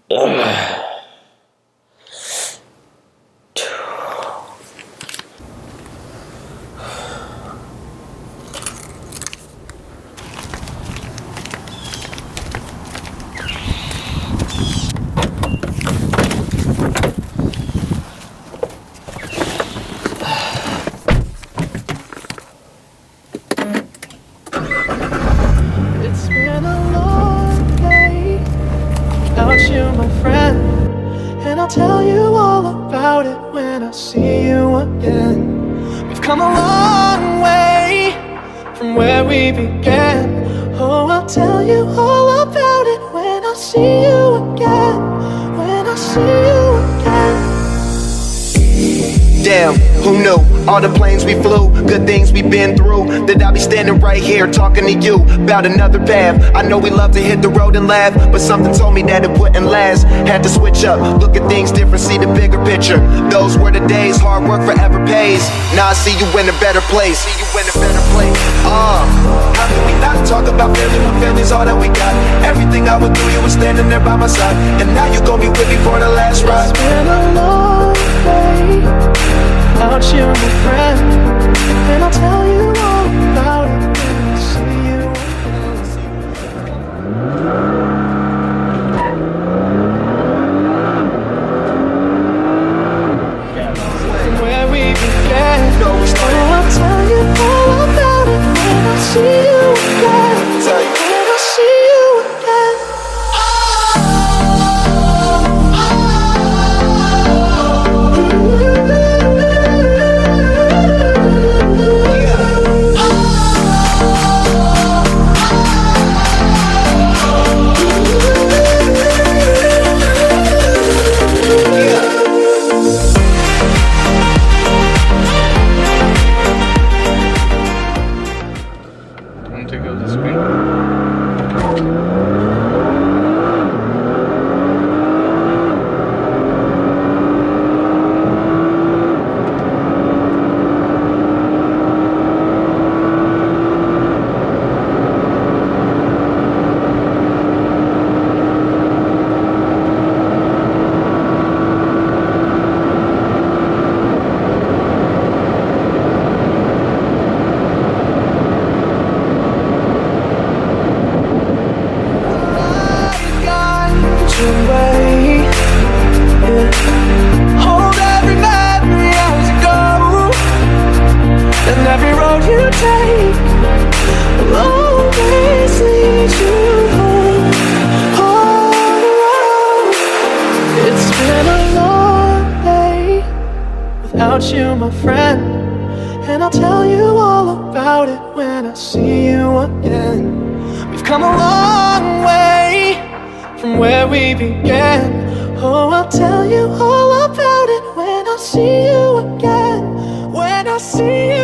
It's been a long day without you, my friend, and I'll tell you all about it when I see you again. We've come a long way from where we began. Oh, I'll tell you all about it when I see you again. When I see you again. Damn, who knew? All the planes we flew, good things we've been through, that I'll be standing right here talking to you about another path. I know we love to hit the road and laugh, but something told me that it wouldn't last. Had to switch up, look at things different, see the bigger picture. Those were the days, hard work forever pays. Now I see you in a better place. How can we not talk about family when family's all that we got? Everything I would do, you were standing there by my side, and now you gon' be with me for the last ride. It's been a long day without you, my friend, and I'll tell you all about it when I see you again. From where we began, oh, I'll tell you all about it when I see you again. When I see you again. Take out the screen. Hold every memory as you go, and every road you take will always lead you home. On the road. It's been a long day without you, my friend, and I'll tell you all about it when I see you again. We've come a long way from where we began. Oh, I'll tell you all about it when I see you again. When I see you